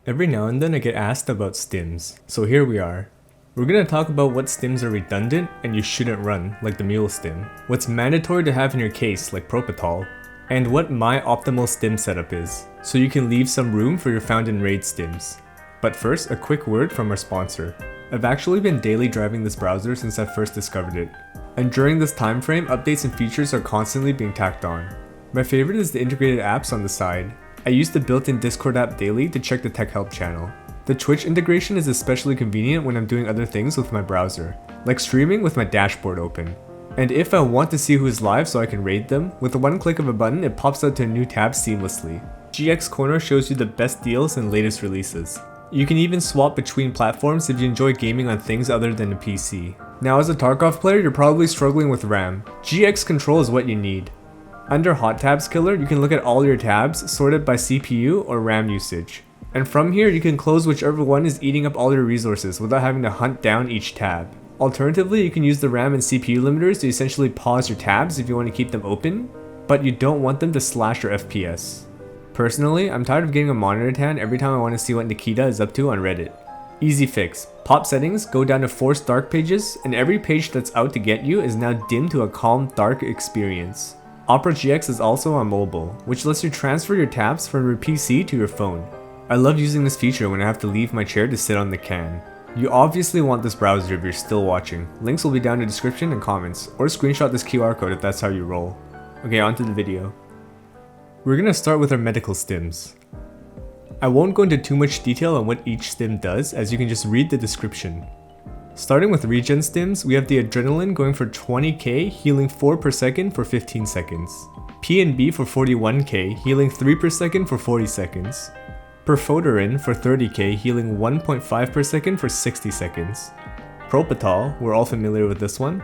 Every now and then I get asked about stims, so here we are. We're gonna talk about what stims are redundant and you shouldn't run, like the MULE stim, what's mandatory to have in your case, like Propital, and what my optimal stim setup is, so you can leave some room for your found in raid stims. But first, a quick word from our sponsor. I've actually been daily driving this browser since I first discovered it, and during this time frame, updates and features are constantly being tacked on. My favorite is the integrated apps on the side. I use the built-in Discord app daily to check the tech help channel. The Twitch integration is especially convenient when I'm doing other things with my browser, like streaming with my dashboard open. And if I want to see who is live so I can raid them, with one click of a button it pops out to a new tab seamlessly. GX Corner shows you the best deals and latest releases. You can even swap between platforms if you enjoy gaming on things other than a PC. Now as a Tarkov player, you're probably struggling with RAM. GX Control is what you need. Under Hot Tabs Killer, you can look at all your tabs sorted by CPU or RAM usage. And from here, you can close whichever one is eating up all your resources without having to hunt down each tab. Alternatively, you can use the RAM and CPU limiters to essentially pause your tabs if you want to keep them open, but you don't want them to slash your FPS. Personally, I'm tired of getting a monitor tan every time I want to see what Nikita is up to on Reddit. Easy fix. Pop settings, go down to force dark pages, and every page that's out to get you is now dimmed to a calm, dark experience. OPGX is also on mobile, which lets you transfer your tabs from your PC to your phone. I love using this feature when I have to leave my chair to sit on the can. You obviously want this browser if you're still watching. Links will be down in the description and comments, or screenshot this QR code if that's how you roll. Okay, on to the video. We're gonna start with our medical stims. I won't go into too much detail on what each stim does, as you can just read the description. Starting with regen stims, we have the adrenaline going for 20k, healing 4 per second for 15 seconds. P&B for 41k, healing 3 per second for 40 seconds. Perfodorin for 30k, healing 1.5 per second for 60 seconds. Propital, we're all familiar with this one.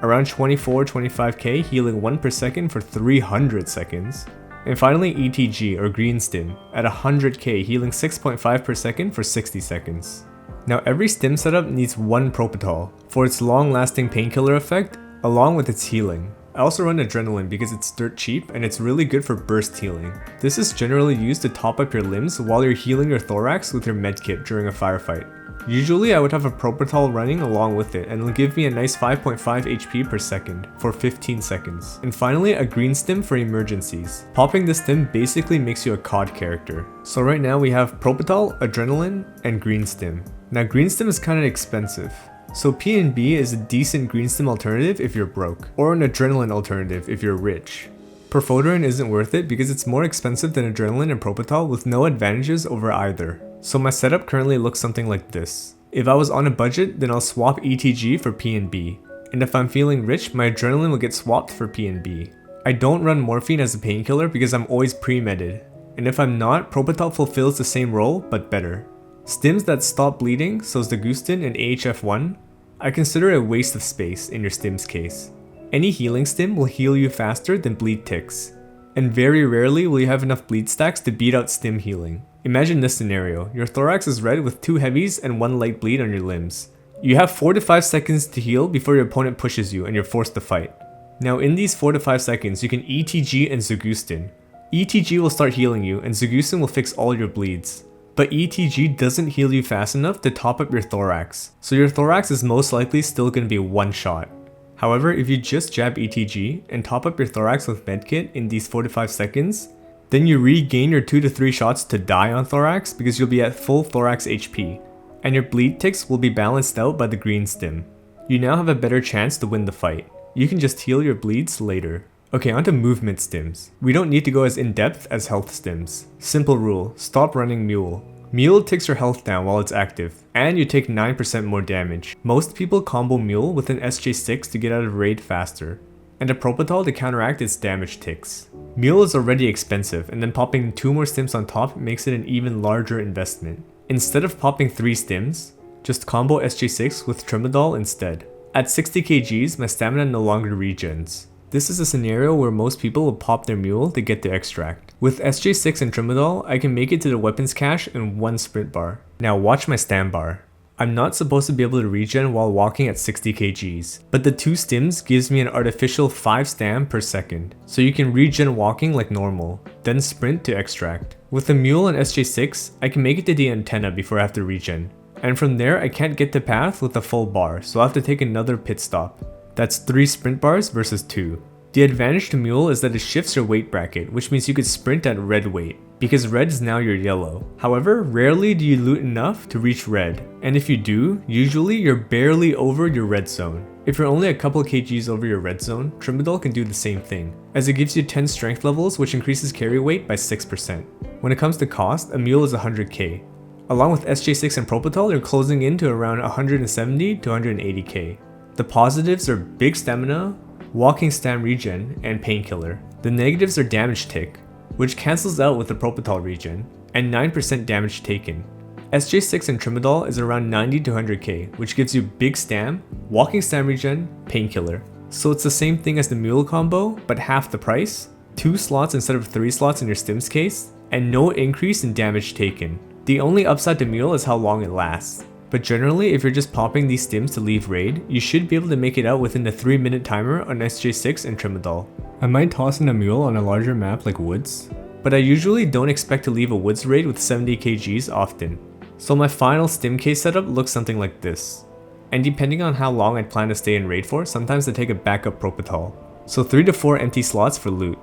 Around 24-25k, healing 1 per second for 300 seconds. And finally ETG, or green stim, at 100k, healing 6.5 per second for 60 seconds. Now every stim setup needs one Propital for its long-lasting painkiller effect, along with its healing. I also run adrenaline because it's dirt cheap and it's really good for burst healing. This is generally used to top up your limbs while you're healing your thorax with your medkit during a firefight. Usually I would have a Propital running along with it and it'll give me a nice 5.5 HP per second for 15 seconds. And finally a green stim for emergencies. Popping this stim basically makes you a COD character. So right now we have Propital, adrenaline, and green stim. Now green stim is kind of expensive. So P&B is a decent green stim alternative if you're broke, or an adrenaline alternative if you're rich. Perfodorin isn't worth it because it's more expensive than adrenaline and Propital with no advantages over either. So my setup currently looks something like this. If I was on a budget, then I'll swap ETG for P&B. And if I'm feeling rich, my adrenaline will get swapped for P&B. I don't run morphine as a painkiller because I'm always pre-medded. And if I'm not, Propital fulfills the same role, but better. Stims that stop bleeding, so is the Gustin and AHF1, I consider it a waste of space in your stims case. Any healing stim will heal you faster than bleed ticks. And very rarely will you have enough bleed stacks to beat out stim healing. Imagine this scenario, your thorax is red with 2 heavies and 1 light bleed on your limbs. You have 4 to 5 seconds to heal before your opponent pushes you and you're forced to fight. Now in these 4 to 5 seconds you can ETG and Zagustin. ETG will start healing you and Zagustin will fix all your bleeds. But ETG doesn't heal you fast enough to top up your thorax, so your thorax is most likely still going to be one shot. However, if you just jab ETG and top up your thorax with medkit in these 4 to 5 seconds, then you regain your 2 to 3 shots to die on thorax because you'll be at full thorax HP, and your bleed ticks will be balanced out by the green stim. You now have a better chance to win the fight. You can just heal your bleeds later. Okay, onto movement stims. We don't need to go as in-depth as health stims. Simple rule, stop running MULE. MULE takes your health down while it's active, and you take 9% more damage. Most people combo MULE with an SJ6 to get out of raid faster, and a Propital to counteract its damage ticks. MULE is already expensive, and then popping 2 more stims on top makes it an even larger investment. Instead of popping 3 stims, just combo SJ6 with Tramadol instead. At 60 kgs, my stamina no longer regens. This is a scenario where most people will pop their MULE to get the extract. With SJ6 and Tramadol, I can make it to the weapons cache in 1 sprint bar. Now watch my stam bar. I'm not supposed to be able to regen while walking at 60 kgs, but the 2 stims gives me an artificial 5 stam per second, so you can regen walking like normal, then sprint to extract. With the Mule and SJ6, I can make it to the antenna before I have to regen, and from there I can't get to path with a full bar, so I'll have to take another pit stop. That's 3 sprint bars versus 2. The advantage to Mule is that it shifts your weight bracket, which means you could sprint at red weight, because red is now your yellow. However, rarely do you loot enough to reach red, and if you do, usually you're barely over your red zone. If you're only a couple kgs over your red zone, Trimadol can do the same thing, as it gives you 10 strength levels which increases carry weight by 6%. When it comes to cost, a Mule is 100k. Along with SJ6 and Propital, you're closing in to around 170 to 180k. The positives are big stamina, walking stam regen, and painkiller. The negatives are damage tick, which cancels out with the Propital regen, and 9% damage taken. SJ6 and Trimadol is around 90 to 100k, which gives you big stam, walking stam regen, painkiller. So it's the same thing as the Mule combo, but half the price, 2 slots instead of 3 slots in your stims case, and no increase in damage taken. The only upside to Mule is how long it lasts. But generally, if you're just popping these stims to leave raid, you should be able to make it out within the 3-minute timer on SJ6 and Trimadol. I might toss in a Mule on a larger map like Woods, but I usually don't expect to leave a Woods raid with 70 kgs often. So my final stim case setup looks something like this. And depending on how long I plan to stay in raid for, sometimes I take a backup Propital. So 3 to 4 empty slots for loot.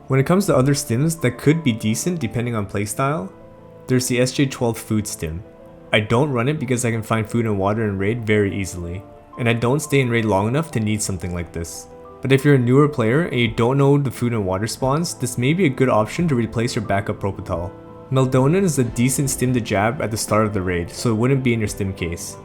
When it comes to other stims that could be decent depending on playstyle, there's the SJ12 food stim. I don't run it because I can find food and water in raid very easily, and I don't stay in raid long enough to need something like this. But if you're a newer player and you don't know the food and water spawns, this may be a good option to replace your backup Propital. Meldonin is a decent stim to jab at the start of the raid, so it wouldn't be in your stim case.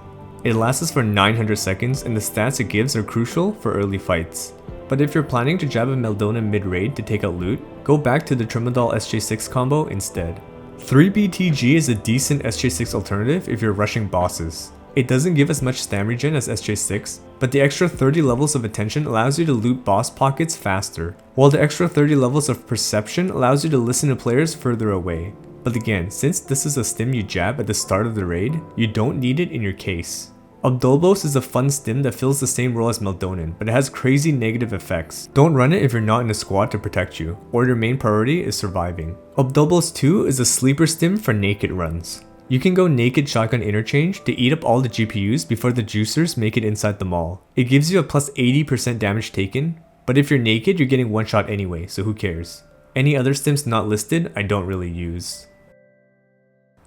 It lasts for 900 seconds and the stats it gives are crucial for early fights. But if you're planning to jab a Meldonin mid-raid to take out loot, go back to the Trimadol SJ6 combo instead. 3BTG is a decent SJ6 alternative if you're rushing bosses. It doesn't give as much stam regen as SJ6, but the extra 30 levels of attention allows you to loot boss pockets faster, while the extra 30 levels of perception allows you to listen to players further away. But again, since this is a stim you jab at the start of the raid, you don't need it in your case. Obdolbos is a fun stim that fills the same role as Meldonin, but it has crazy negative effects. Don't run it if you're not in a squad to protect you, or your main priority is surviving. Obdolbos 2 is a sleeper stim for naked runs. You can go naked shotgun interchange to eat up all the GPUs before the juicers make it inside the mall. It gives you a plus 80% damage taken, but if you're naked you're getting one shot anyway, so who cares. Any other stims not listed I don't really use.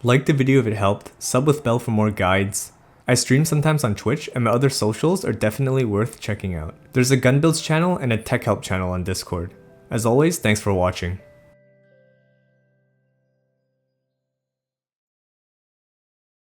Like the video if it helped, sub with bell for more guides. I stream sometimes on Twitch, and my other socials are definitely worth checking out. There's a gun builds channel and a tech help channel on Discord. As always, thanks for watching.